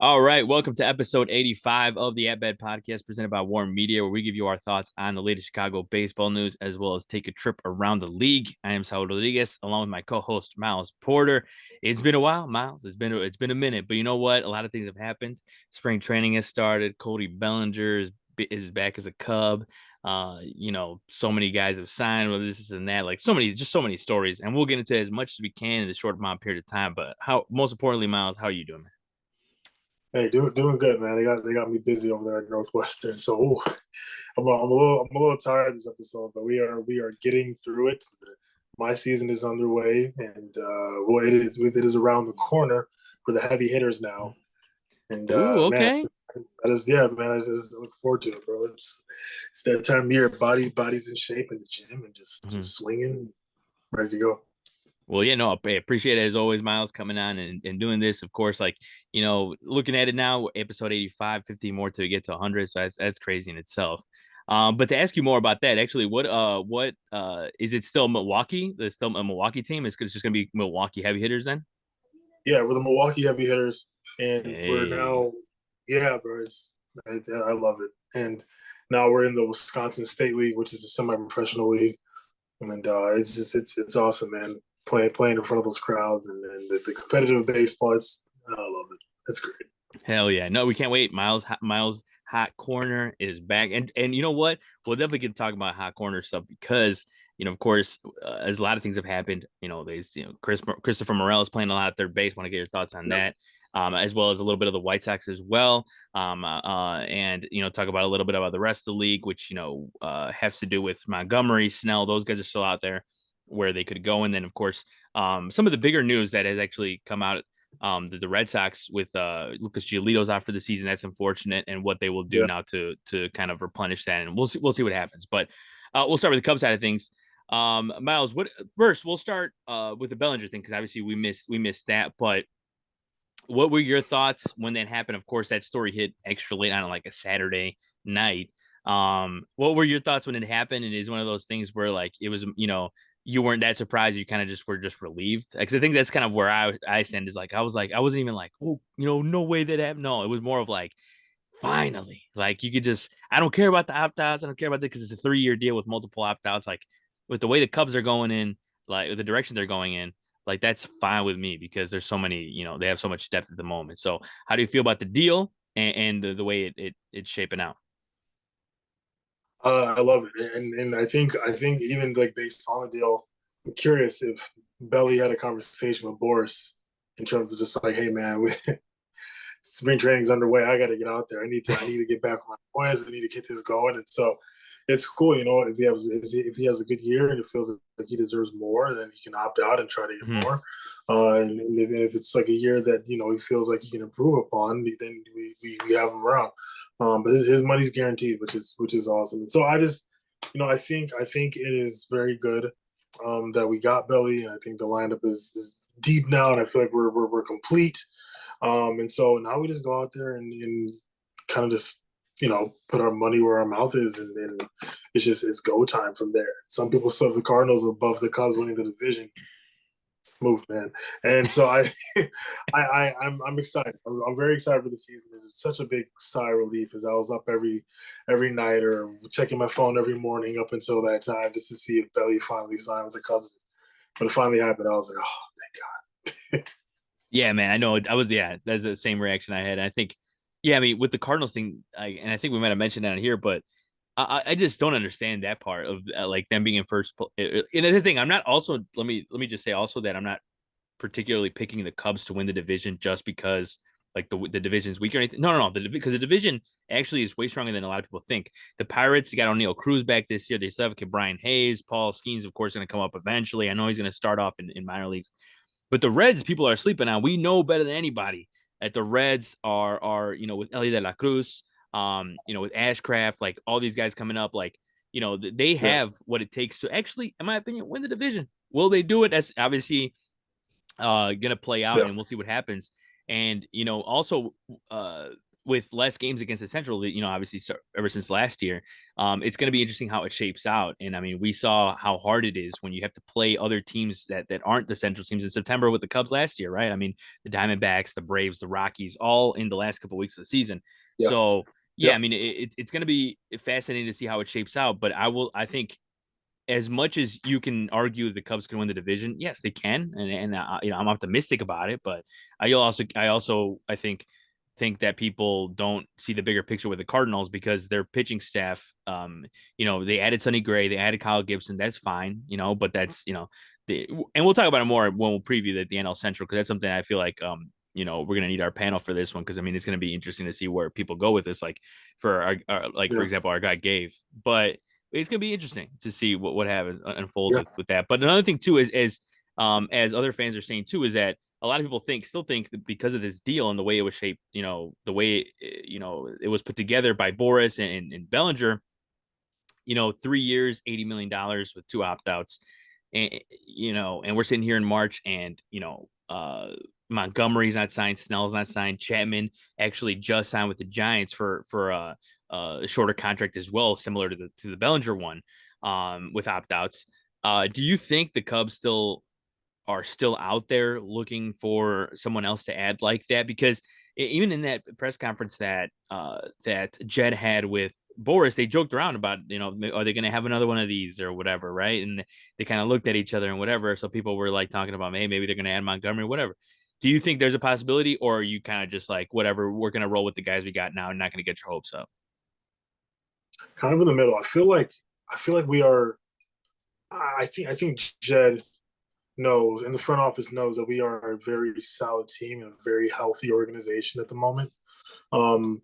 All right, welcome to episode 85 of the At Bed podcast presented by Warren Media, where we give you our thoughts on the latest Chicago baseball news as well as take a trip around the league. I am Saul Rodriguez, along with my co-host Miles Porter. It's been a while, Miles. It's been a minute, but you know what? A lot of things have happened. Spring training has started. Cody Bellinger is back as a Cub. So many guys have signed, whether this and that, like so many stories, and we'll get into as much as we can in this short amount of period of time. But most importantly, Miles, how are you doing, man? Hey, doing good, man. They got me busy over there at Northwestern, so ooh, I'm a little tired this episode, but we are getting through it. My season is underway, and it is around the corner for the heavy hitters now. And Ooh, man, okay. that is yeah, man. I just look forward to it, bro. It's that time of year. Body's in shape in the gym and just Mhm. just swinging, ready to go. Well, yeah, no, I appreciate it as always, Miles, coming on and doing this. Of course, like, looking at it now, episode 85, 50 more to get to 100. So that's crazy in itself. But to ask you more about that, actually, what is it still Milwaukee? There's still a Milwaukee team? It's just going to be Milwaukee heavy hitters then? Yeah, we're the Milwaukee heavy hitters, and we're Hey. now, yeah, bro. I love it. And now we're in the Wisconsin State League, which is a semi-professional league, and it's awesome, man. Playing in front of those crowds and the competitive baseball. I love it. It's great. Hell yeah. No, we can't wait. Miles Hot Corner is back. And you know what? We'll definitely get to talk about Hot Corner stuff because, of course, as a lot of things have happened, Christopher Morel is playing a lot at third base. Want to get your thoughts on Yep. that. As well as a little bit of the White Sox as well. And talk about a little bit about the rest of the league, which, has to do with Montgomery, Snell. Those guys are still out there where they could go. And then, of course, some of the bigger news that has actually come out the Red Sox with Lucas Giolito's out for the season. That's unfortunate, and what they will do Yeah. now to kind of replenish that, and we'll see what happens. But we'll start with the Cubs side of things. Miles, what first? We'll start with the Bellinger thing because obviously we missed that. But what were your thoughts when that happened? Of course, that story hit extra late on like a Saturday night. What were your thoughts when it happened? And is one of those things where like it was, you weren't that surprised, you kind of just were just relieved? Because I think that's kind of where I stand is like I wasn't even like, oh, no way that happened. No, it was more of like finally, like you could just I don't care about the opt outs, I don't care about that because it's a 3 year deal with multiple opt outs. Like with the way the Cubs are going in, like with the direction they're going in, like that's fine with me because there's so many, they have so much depth at the moment. So how do you feel about the deal and the way it's shaping out? I love it, and I think even like based on the deal, I'm curious if Belly had a conversation with Boris in terms of just like, hey man, spring training's underway. I got to get out there. I need to get back with my boys. I need to get this going. And so it's cool, if he has a good year and it feels like he deserves more, then he can opt out and try to get Mhm. more. And if it's like a year that he feels like he can improve upon, then we have him around. But his money's guaranteed, which is awesome. And so I think it is very good that we got Belly, and I think the lineup is deep now, and I feel like we're complete. And so now we just go out there and kind of just put our money where our mouth is, and it's go time from there. Some people still have the Cardinals above the Cubs winning the division. Move, man. And so I'm excited. I'm very excited for the season. It's such a big sigh of relief as I was up every night or checking my phone every morning up until that time just to see if Belly finally signed with the Cubs. When it finally happened, I was like, oh, thank God. Yeah, man, I know. Yeah, that's the same reaction I had. And I think, yeah, I mean, with the Cardinals thing, and I think we might have mentioned that on here, but I just don't understand that part of like them being in first. And the thing, I'm not also let me just say also that I'm not particularly picking the Cubs to win the division just because like the division's weak or anything. No, no, no. Because the division actually is way stronger than a lot of people think. The Pirates got O'Neill Cruz back this year. They still have Brian Hayes. Paul Skeens, of course, going to come up eventually. I know he's going to start off in minor leagues. But the Reds, people are sleeping on. We know better than anybody that the Reds are with Ellie de la Cruz, with Ashcraft, like all these guys coming up, like they Yeah, have what it takes to actually, in my opinion, win the division. Will they do it? That's obviously gonna play out, yeah, and we'll see what happens. And also, with less games against the Central, obviously ever since last year, it's going to be interesting how it shapes out. And I mean, we saw how hard it is when you have to play other teams that aren't the Central teams in September with the Cubs last year, right? I mean, the Diamondbacks, the Braves, the Rockies, all in the last couple of weeks of the season. Yeah. So yeah, I Yep. mean, it's going to be fascinating to see how it shapes out. But I think as much as you can argue the Cubs can win the division, yes, they can, and I'm optimistic about it. But I think that people don't see the bigger picture with the Cardinals because their pitching staff, they added Sonny Gray, they added Kyle Gibson, that's fine, but that's and we'll talk about it more when we'll preview the NL Central because that's something I feel like we're gonna need our panel for this one because I mean it's gonna be interesting to see where people go with this, like for for Yeah. example, our guy Gave, but it's gonna be interesting to see what happens unfolds Yeah. with that. But another thing too is as other fans are saying too is that a lot of people still think that because of this deal and the way it was shaped, the way it was put together by Boris and Bellinger, 3 years, $80 million with two opt outs, and we're sitting here in March, and Montgomery's not signed, Snell's not signed, Chapman actually just signed with the Giants for a shorter contract as well, similar to the Bellinger one, with opt outs. Do you think the Cubs are still out there looking for someone else to add like that? Because even in that press conference that Jed had with Boris, they joked around about, are they going to have another one of these or whatever, right? And they kind of looked at each other and whatever. So people were like talking about, hey, maybe they're going to add Montgomery, whatever. Do you think there's a possibility, or are you kind of just like, whatever, we're going to roll with the guys we got now and not going to get your hopes up? Kind of in the middle. I feel like we are. I think Jed knows, and the front office knows that we are a very solid team and a very healthy organization at the moment. Um,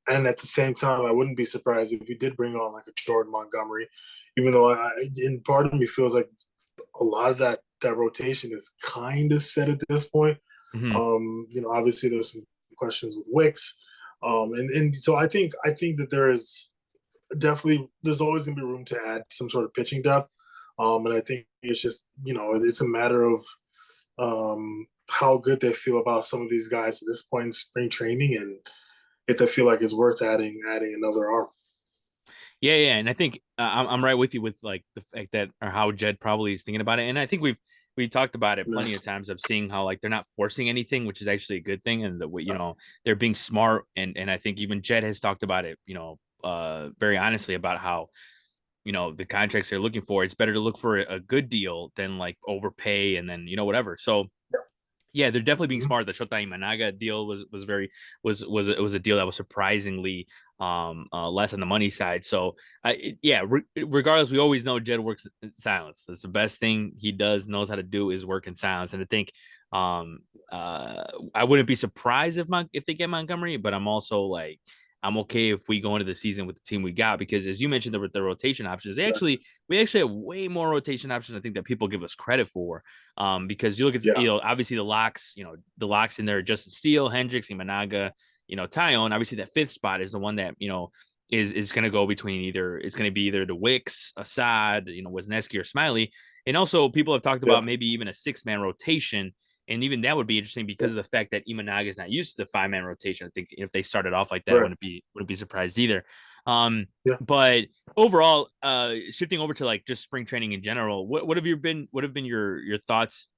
and at the same time, I wouldn't be surprised if we did bring on like a Jordan Montgomery, even though and part of me feels like a lot of that rotation is kind of set at this point. Mm-hmm. Obviously there's some questions with Wicks, and so I think that there's always gonna be room to add some sort of pitching depth, and I think it's just it's a matter of how good they feel about some of these guys at this point in spring training, and if they feel like it's worth adding another arm. Yeah, yeah, and I think I'm right with you with like the fact that or how Jed probably is thinking about it, and I think we talked about it Yeah. plenty of times of seeing how like they're not forcing anything, which is actually a good thing, and the way they're being smart, and I think even Jed has talked about it, very honestly about how the contracts they're looking for, it's better to look for a good deal than like overpay and then whatever. So yeah, they're definitely being Mhm. smart. The Shota Imanaga deal was very it was a deal that was surprisingly less on the money side. So regardless, we always know Jed works in silence. That's the best thing he knows how to do is work in silence. And I think um I wouldn't be surprised if they get Montgomery, but I'm also like I'm okay if we go into the season with the team we got because as you mentioned the rotation options, we actually have way more rotation options I think that people give us credit for. Because you look at Yeah. obviously the locks in there, Justin Steele, Hendricks, Imanaga, Tyone. Obviously, that fifth spot is the one that is going to go between it's going to be either the Wicks, Assad, Wisniewski or Smiley, and also people have talked Yeah. about maybe even a 6-man rotation. And even that would be interesting because of the fact that Imanaga is not used to the 5-man rotation. I think if they started off like that, I Right. wouldn't be surprised either. Um, Yeah. but overall, shifting over to like just spring training in general, what have been your thoughts,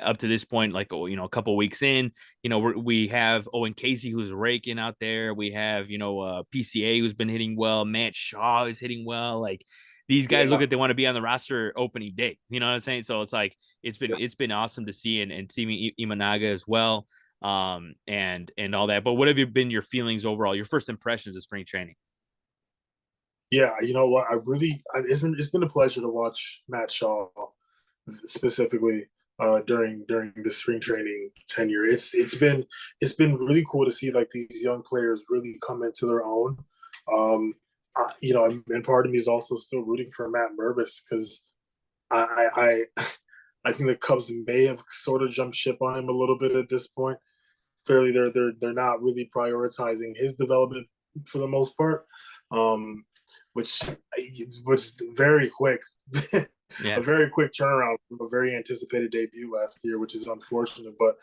up to this point, like, a couple weeks in, we have Owen Casey who's raking out there. We have, PCA who's been hitting well. Matt Shaw is hitting well. Like these guys look Yeah. like they want to be on the roster opening day. You know what I'm saying? So it's like, Yeah. it's been awesome to see and see Imanaga as well. And all that, but what have been your feelings overall, your first impressions of spring training? Yeah. You know what? It's been a pleasure to watch Matt Shaw specifically during the spring training tenure. It's been really cool to see like these young players really come into their own. And part of me is also still rooting for Matt Mervis because I I think the Cubs may have sort of jumped ship on him a little bit at this point. Clearly, they're not really prioritizing his development for the most part, um, which was very quick. Yeah. a very quick turnaround from a very anticipated debut last year, which is unfortunate. But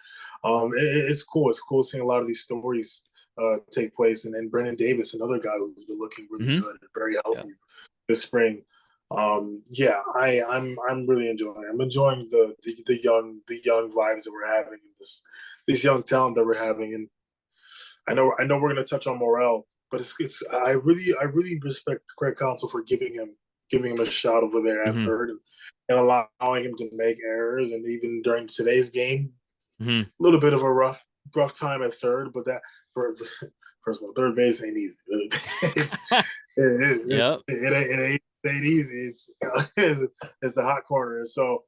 it's cool. It's cool seeing a lot of these stories take place. And Brendan Davis, another guy who's been looking really Mm-hmm. good and very Yeah. healthy this spring. Yeah, I'm really enjoying. I'm enjoying the young vibes that we're having, and this young talent that we're having. And I know we're going to touch on Morel, but it's I really respect Craig Counsell for giving him a shot over there at Mm-hmm. third, and allowing him to make errors. And even during today's game, Mm-hmm. a little bit of a rough time at third, but that for, first of all, third base ain't easy. it's Yep. it ain't easy. It's the hot corner. And so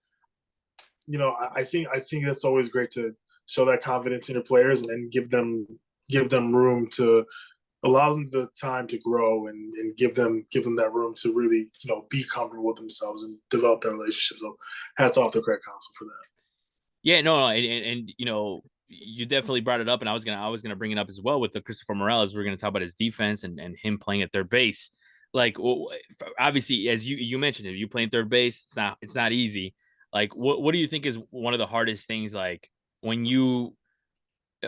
I think that's always great to show that confidence in your players and then give them room to allow them the time to grow and give them that room to really be comfortable with themselves and develop their relationship. So hats off to Craig Counsell for that. Yeah, no, and you definitely brought it up, and I was gonna bring it up as well with the Christopher Morel. We're gonna talk about his defense and him playing at third base. Like, obviously, as you mentioned, if you playing third base, it's not easy. Like, what do you think is one of the hardest things? Like, when you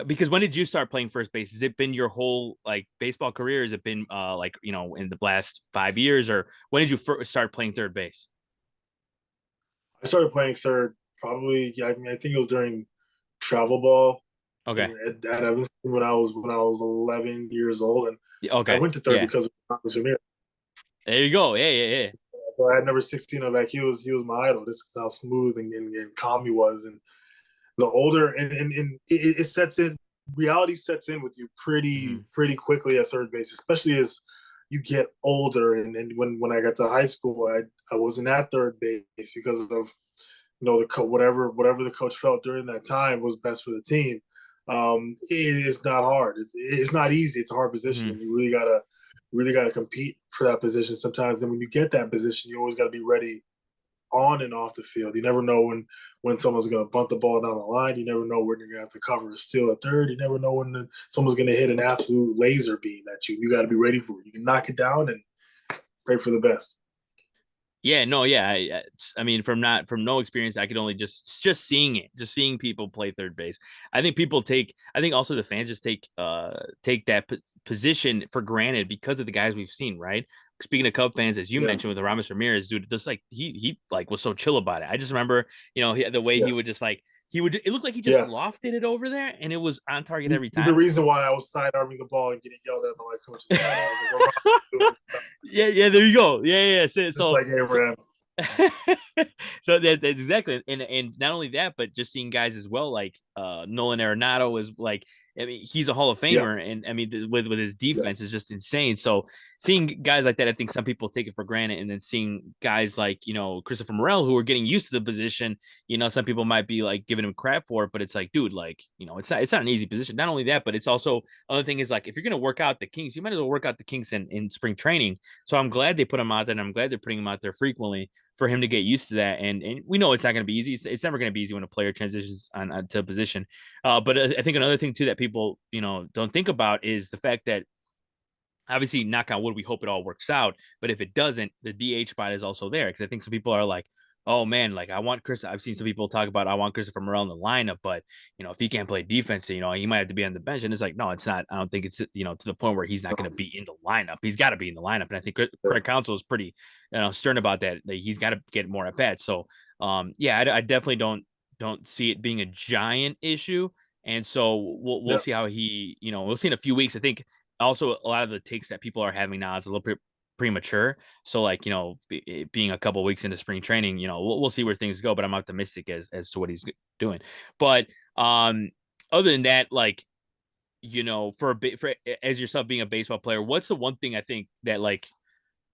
because when did you start playing first base? Has it been your whole like baseball career? Has it been like in the last 5 years, or when did you first start playing third base? I started playing third probably. Yeah, I mean, I think it was during travel ball Okay. at Evanston when I was 11 years old, and I Okay. went to third Yeah. because of Thomas Ramirez. There you go. Yeah. Yeah. Yeah. So I had number 16 on back. He was my idol. This is how smooth and calm he was. And the older and it sets in, reality sets in with you pretty Mhm. pretty quickly at third base, especially as you get older. And when I got to high school, I wasn't at third base because of whatever the coach felt during that time was best for the team. It's not hard. It's not easy. It's a hard position, Mhm. and you really gotta compete for that position sometimes. And when you get that position, you always got to be ready on and off the field. You never know when someone's going to bunt the ball down the line. You never know when you're going to have to cover a steal at third. You never know when someone's going to hit an absolute laser beam at you. You got to be ready for it. You can knock it down and pray for the best. Yeah, no, yeah. I mean, from no experience, I could only just seeing it, just seeing people play third base. I think also the fans just take that position for granted because of the guys we've seen, right? Speaking of Cub fans, as you Yeah, mentioned with Aramis Ramirez, dude, just like he like was so chill about it. I just remember, the way he yes, would just like he would. It looked like he just yes. lofted it over there, and it was on target every He's the time. reason why I was side arming the ball and getting yelled at by my coaches about it. I was like, "What Ron doing?" Yeah, yeah, there you go. Yeah, yeah. So, Just so, like, "Hey, so Ram, so that's exactly, and not only that, but just seeing guys as well, like Nolan Arenado is like, I mean, he's a Hall of yeah, Famer, and I mean, with his yeah, defense is just insane. So seeing guys like that, I think some people take it for granted, and then seeing guys like Christopher Morel who are getting used to the position, some people might be like giving him crap for it, but it's like, dude, like it's not an easy position. Not only that, but it's also other thing is like if you're gonna work out the kinks, you might as well work out the kinks in spring training. So I'm glad they put him out there, and I'm glad they're putting him out there frequently for him to get used to that. And we know it's not going to be easy. It's never going to be easy when a player transitions on to a position. But I think another thing too that people don't think about is the fact that obviously, knock on wood, we hope it all works out. But if it doesn't, the DH spot is also there because I think some people are like, "Oh man, like I want Chris." I've seen some people talk about I want Christopher Morel in the lineup, but if he can't play defense, he might have to be on the bench. And it's like, no, it's not. I don't think it's to the point where he's not going to be in the lineup. He's got to be in the lineup, and I think yeah, Craig Counsell is pretty stern about that. That he's got to get more at bats. So, yeah, I definitely don't see it being a giant issue. And so we'll yeah, see how we'll see in a few weeks. I think also a lot of the takes that people are having now is a little bit premature. So like, being a couple weeks into spring training, we'll see where things go, but I'm optimistic as to what he's doing. But other than that, like, for a bit for as yourself being a baseball player, what's the one thing I think that like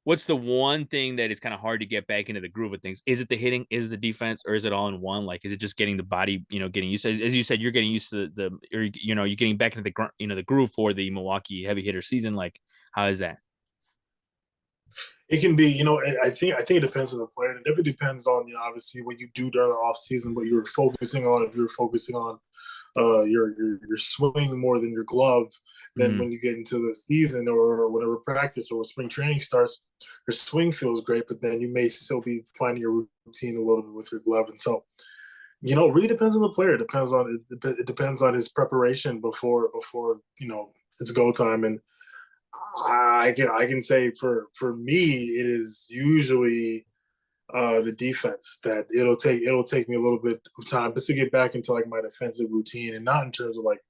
what's the one thing that is kind of hard to get back into the groove of things? Is it the hitting? Is it the defense? Or is it all in one? Like, is it just getting the body, getting used to, as you said, you're getting used to or, you're getting back into the groove for the Milwaukee heavy hitter season. Like, how is that? it can be. I think it depends on the player. It definitely depends on obviously what you do during the off season, what you're focusing on. If you're focusing on your swing more than your glove. Then Mm-hmm. when you get into the season or whatever practice or spring training starts, your swing feels great, but then you may still be finding your routine a little bit with your glove. And so, it really depends on the player. It depends on his preparation before it's go time. And I can say for me, it is usually the defense that it'll take me a little bit of time just to get back into like my defensive routine, and not in terms of like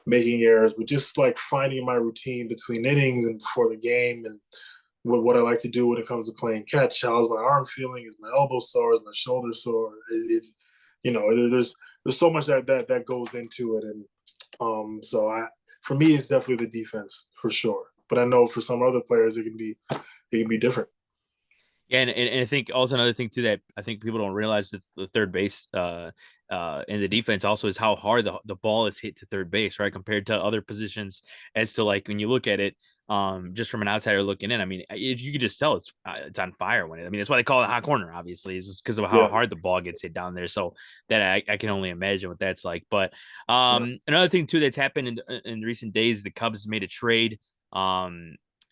making errors, but just like finding my routine between innings and before the game, and what I like to do when it comes to playing catch. How's my arm feeling? Is my elbow sore? Is my shoulder sore? It's there's so much that goes into it, and so for me it's definitely the defense for sure. But I know for some other players it can be different. Yeah, and I think also another thing too that I think people don't realize that the third base in the defense also is how hard the ball is hit to third base, right? Compared to other positions, as to like when you look at it, just from an outsider looking in, I mean, you could just tell it's on fire when I mean that's why they call it hot corner, obviously, is because of how Yeah, hard the ball gets hit down there. So that I can only imagine what that's like. But yeah, another thing too that's happened in recent days, the Cubs made a trade.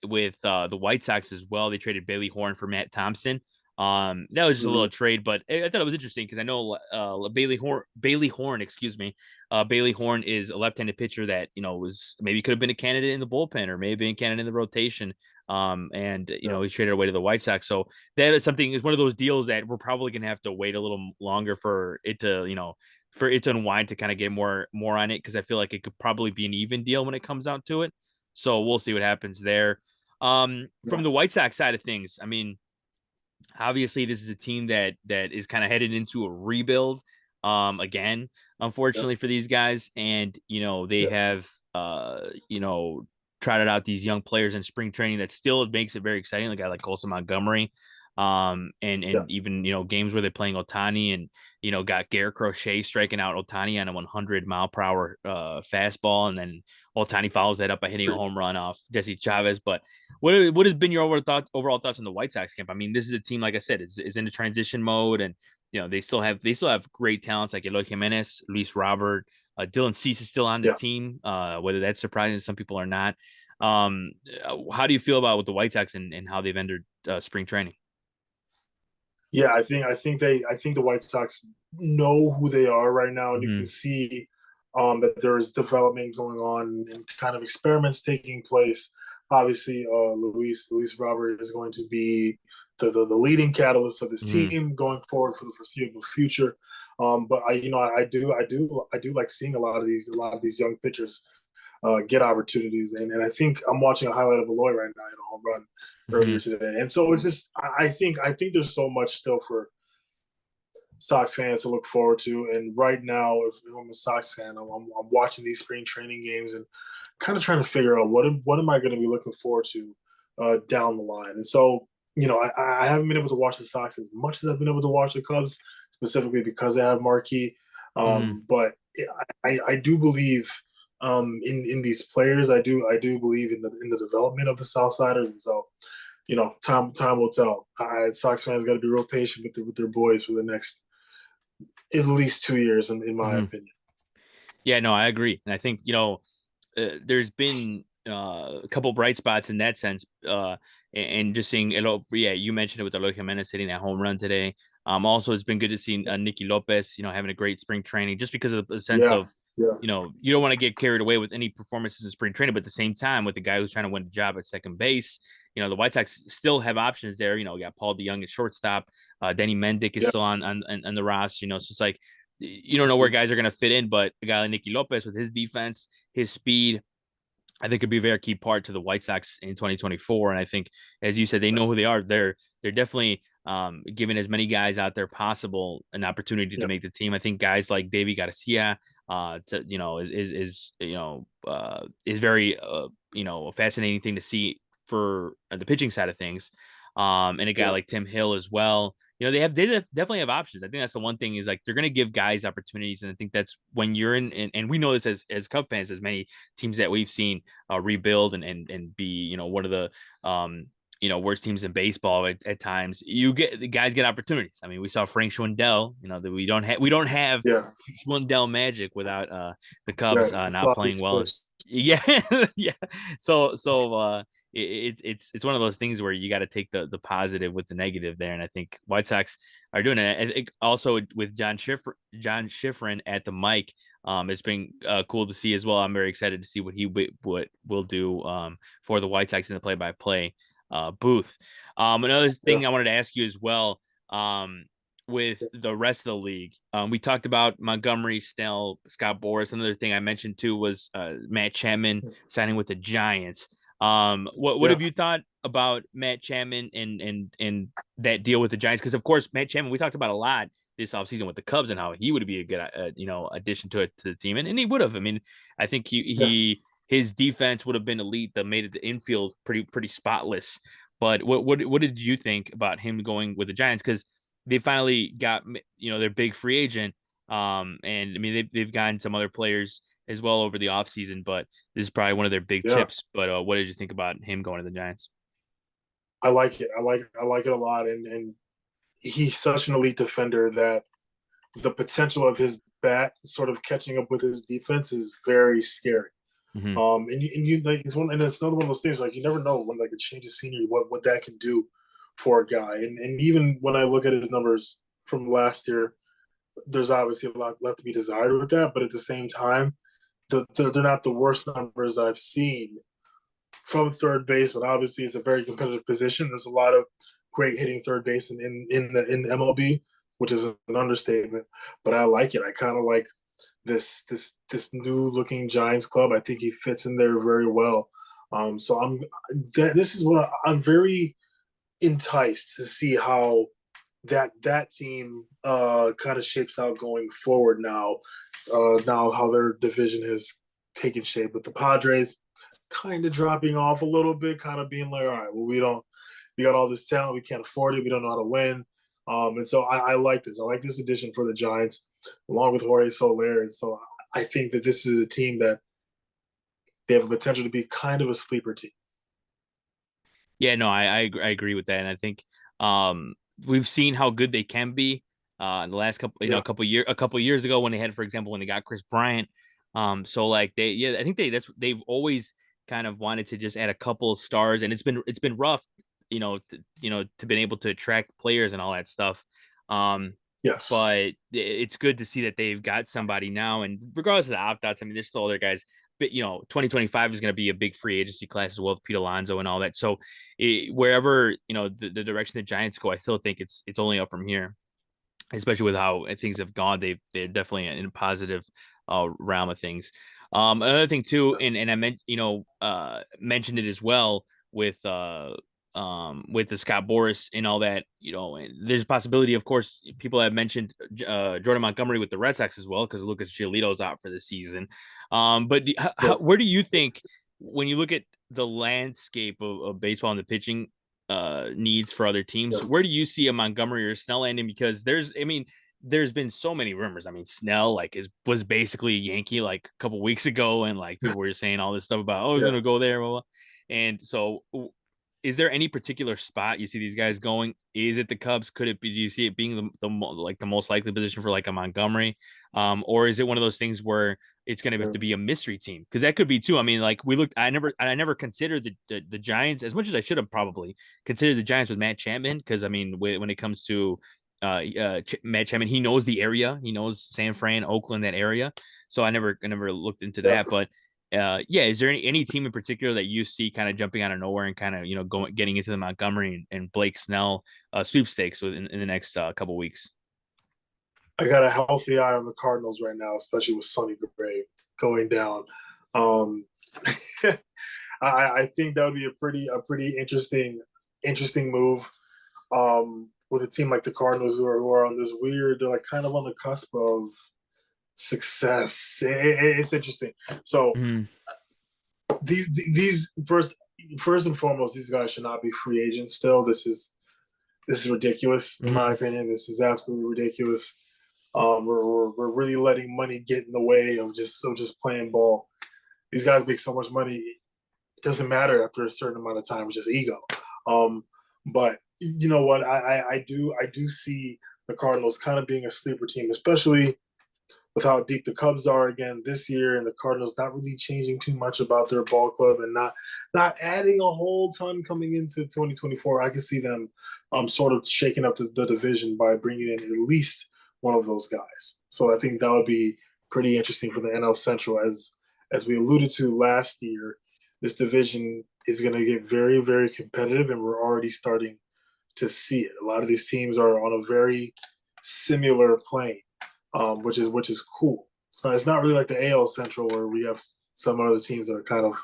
With the White Sox as well. They traded Bailey Horn for Matt Thompson. That was just a little mhm, trade, but I thought it was interesting because I know Bailey Horn, excuse me. Bailey Horn is a left-handed pitcher that was maybe could have been a candidate in the bullpen or maybe a candidate in the rotation. And yeah, he's traded away to the White Sox. So that is one of those deals that we're probably gonna have to wait a little longer for it to unwind to kind of get more on it, because I feel like it could probably be an even deal when it comes out to it. So we'll see what happens there. yeah, From the White Sox side of things, I mean, obviously this is a team that is kind of headed into a rebuild. Again, yeah, unfortunately for these guys, and they yeah, have trotted out these young players in spring training that still makes it very exciting. Like a guy like Colson Montgomery, yeah, and even games where they're playing Ohtani, and got Garrett Crochet striking out Ohtani on a 100-mile-per-hour fastball, and then Ohtani follows that up by hitting a home run off Jesse Chavez. But what has been your overall thoughts on the White Sox camp? I mean, this is a team, like I said, is in a transition mode, and they still have great talents like Eloy Jimenez, Luis Robert, Dylan Cease is still on the yeah. team. Whether that's surprising to some people or not. Um, how do you feel about with the White Sox and how they've entered spring training? Yeah, I think the White Sox know who they are right now, and you can Hmm. see that there is development going on and kind of experiments taking place. Obviously, Luis Robert is going to be the leading catalyst of this Hmm. team going forward for the foreseeable future. But I do like seeing a lot of these young pitchers get opportunities. And I think I'm watching a highlight of Eloy right now in a home run Hmm. earlier today. And so it's just I think there's so much still for Sox fans to look forward to. And right now, if I'm a Sox fan, I'm watching these spring training games and kind of trying to figure out what am I going to be looking forward to down the line. And so I haven't been able to watch the Sox as much as I've been able to watch the Cubs, specifically because they have Marquee. Hmm. But I do believe in these players. I do believe in the development of the Southsiders, and so time will tell. Sox fans got to be real patient with their boys for the next at least 2 years, in my Hmm. opinion. Yeah, no, I agree, and I think there's been a couple bright spots in that sense. And just seeing it, yeah, you mentioned it with Eloy Jimenez hitting that home run today. Also, it's been good to see Nicky Lopez, having a great spring training, just because of the sense Yeah, of, yeah, you don't want to get carried away with any performances in spring training, but at the same time, with the guy who's trying to win the job at second base, the White Sox still have options there. We got Paul DeYoung at shortstop. Danny Mendick is yeah. still on the roster. So it's like you don't know where guys are going to fit in, but a guy like Nicky Lopez with his defense, his speed, I think could be a very key part to the White Sox in 2024. And I think, as you said, they know who they are. They're definitely giving as many guys out there possible an opportunity to Yeah, make the team. I think guys like Davy Garcia, is very a fascinating thing to see for the pitching side of things. And a guy yeah, like Tim Hill as well. Definitely have options. I think that's the one thing is like they're going to give guys opportunities, and I think that's when you're in, and we know this as Cub fans, as many teams that we've seen rebuild and be one of the worst teams in baseball at times, the guys get opportunities. I mean, we saw Frank Schwindel, that we don't have Yeah, Schwindel magic without the Cubs right. not Sloppy playing well. first. Yeah, yeah. So it's one of those things where you got to take the positive with the negative there, and I think White Sox are doing it. I think also with John Schifrin at the mic, it's been cool to see as well. I'm very excited to see what will do for the White Sox in the play-by-play booth. Another Yeah, thing I wanted to ask you as well, with the rest of the league, we talked about Montgomery, Snell, Scott Boras. Another thing I mentioned too was Matt Chapman signing with the Giants. What yeah, have you thought about Matt Chapman and that deal with the Giants? Because of course Matt Chapman, we talked about a lot this offseason with the Cubs and how he would be a good addition to the team, and he would have. I mean, I think yeah. his defense would have been elite. That made it the infield pretty spotless. But what did you think about him going with the Giants? Because they finally got their big free agent. And I mean they've gotten some other players as well over the offseason, but this is probably one of their big Yeah. chips. But what did you think about him going to the Giants? I like it. I like it a lot, and he's such an elite defender that the potential of his bat sort of catching up with his defense is very scary. Mm-hmm. And you like it's another one of those things like you never know when like a change of scenery what that can do for a guy. And even when I look at his numbers from last year, there's obviously a lot left to be desired with that. But at the same time, they're not the worst numbers I've seen from third base. But obviously, it's a very competitive position. There's a lot of great hitting third base in MLB, which is an understatement. But I like it. I kind of like this new looking Giants club. I think he fits in there very well. So this is what I'm very enticed to see how that team kind of shapes out going forward now. Now how their division has taken shape with the Padres kind of dropping off a little bit, kind of being like, all right, well, we got all this talent, we can't afford it, we don't know how to win. And so I like this. I like this addition for the Giants, along with Jorge Soler. And so I think that this is a team that they have a potential to be kind of a sleeper team. Yeah, no, I agree with that, and I think we've seen how good they can be in the last couple Yeah, a couple years ago when they had, for example, when they got Chris Bryant. So like I think they've always kind of wanted to just add a couple of stars, and it's been rough, to been able to attract players and all that stuff. Um, yes, but it's good to see that they've got somebody now, and regardless of the opt outs, I mean, there's still other guys. But 2025 is going to be a big free agency class as well with Pete Alonso and all that. So wherever the direction the Giants go, I still think it's only up from here, especially with how things have gone. They're definitely in a positive realm of things. Another thing too, and I meant mentioned it as well with the Scott Boras and all that. And there's a possibility, of course, people have mentioned Jordan Montgomery with the Red Sox as well because Lucas Giolito's out for the season. But yeah, where do you think, when you look at the landscape of baseball and the pitching needs for other yeah, teams, where do you see a Montgomery or Snell landing? Because there's been so many rumors. I mean, Snell was basically a Yankee like a couple weeks ago, and like people were saying all this stuff about, oh, he's yeah. gonna go there, blah, blah. And so is there any particular spot you see these guys going? Is it the Cubs? Could it be? Do you see it being the most likely position for like a Montgomery, or is it one of those things where it's going to have Yeah. to be a mystery team? Because that could be too. I mean, like we looked, I never considered the Giants as much as I should have probably considered the Giants with Matt Chapman, because I mean, when it comes to Matt Chapman, he knows the area, he knows San Fran, Oakland, that area. So I never looked into Yeah. that, but yeah, is there any team in particular that you see kind of jumping out of nowhere and kind of getting into the Montgomery and Blake Snell sweepstakes in the next couple weeks? I got a healthy eye on the Cardinals right now, especially with Sonny Gray going down. Um, I think that would be a pretty interesting move with a team like the Cardinals who are on this weird. They're like kind of on the cusp of success. It's interesting. So Mm, these first and foremost, these guys should not be free agents. Still, this is ridiculous in my mm, opinion. This is absolutely ridiculous. We're really letting money get in the way of just playing ball. These guys make so much money. It doesn't matter after a certain amount of time. It's just ego. But you know what? I do see the Cardinals kind of being a sleeper team, especially with how deep the Cubs are again this year, and the Cardinals not really changing too much about their ball club and not adding a whole ton coming into 2024. I can see them sort of shaking up the division by bringing in at least one of those guys. So I think that would be pretty interesting for the NL Central. As we alluded to last year, this division is going to get very, very competitive, and we're already starting to see it. A lot of these teams are on a very similar plane, which is cool. So it's not really like the AL Central where we have some other teams that are kind of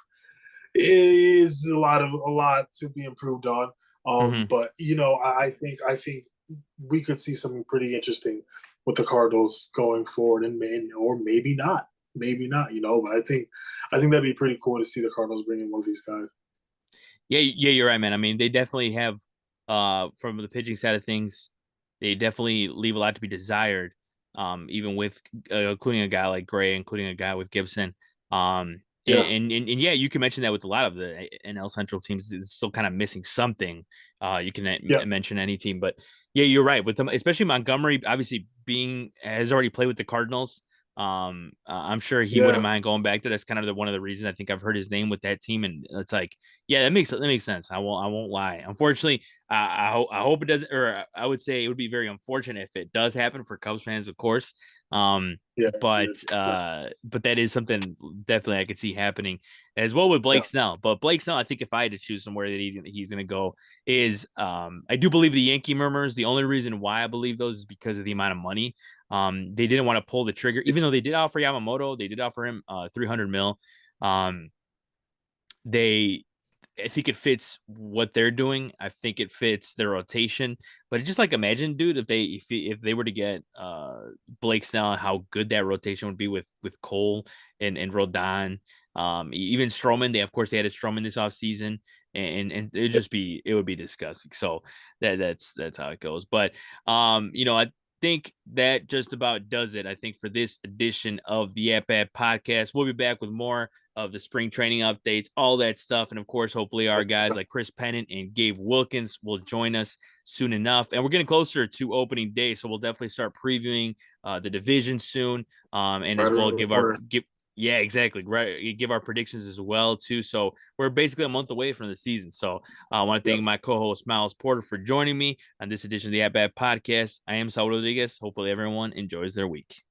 is a lot to be improved on. Mm-hmm. But I think we could see something pretty interesting with the Cardinals going forward, or maybe not. But I think that'd be pretty cool to see the Cardinals bring in one of these guys. Yeah, you're right, man. I mean, they definitely have, from the pitching side of things, they definitely leave a lot to be desired. Even with including a guy like Gray, including a guy with Gibson. Yeah, And yeah, you can mention that with a lot of the NL Central teams, it's still kind of missing something. You can yeah, mention any team, but yeah, you're right with them, especially Montgomery. Obviously, being has already played with the Cardinals. I'm sure he wouldn't yeah, mind going back there. That's kind of one of the reasons I think I've heard his name with that team, and it's like, yeah, that makes sense. I won't lie. Unfortunately, I hope it doesn't, or I would say it would be very unfortunate if it does happen for Cubs fans, of course. yeah, But that is something definitely I could see happening as well with yeah. Blake Snell. But Blake Snell, I think if I had to choose somewhere that he's gonna go is I do believe the Yankee murmurs. The only reason why I believe those is because of the amount of money. They didn't want to pull the trigger, even though they did offer Yamamoto, they did offer him 300 mil. Um, they I think it fits what they're doing. I think it fits their rotation. But just like imagine, dude, if they were to get Blake Snell, how good that rotation would be with Cole and Rodon, even Stroman. They of course they had a Stroman this offseason, and it would be disgusting. So that's how it goes. But I think that just about does it. I think for this edition of the At Bat podcast, we'll be back with more of the spring training updates, all that stuff. And of course, hopefully our guys like Chris Pennant and Gabe Wilkins will join us soon enough. And we're getting closer to opening day. So we'll definitely start previewing the division soon. And Right as well around the corner. yeah, exactly. Right. Give our predictions as well, too. So we're basically a month away from the season. So I want to Yeah. thank my co-host Miles Porter for joining me on this edition of the At Bat podcast. I am Saul Rodriguez. Hopefully everyone enjoys their week.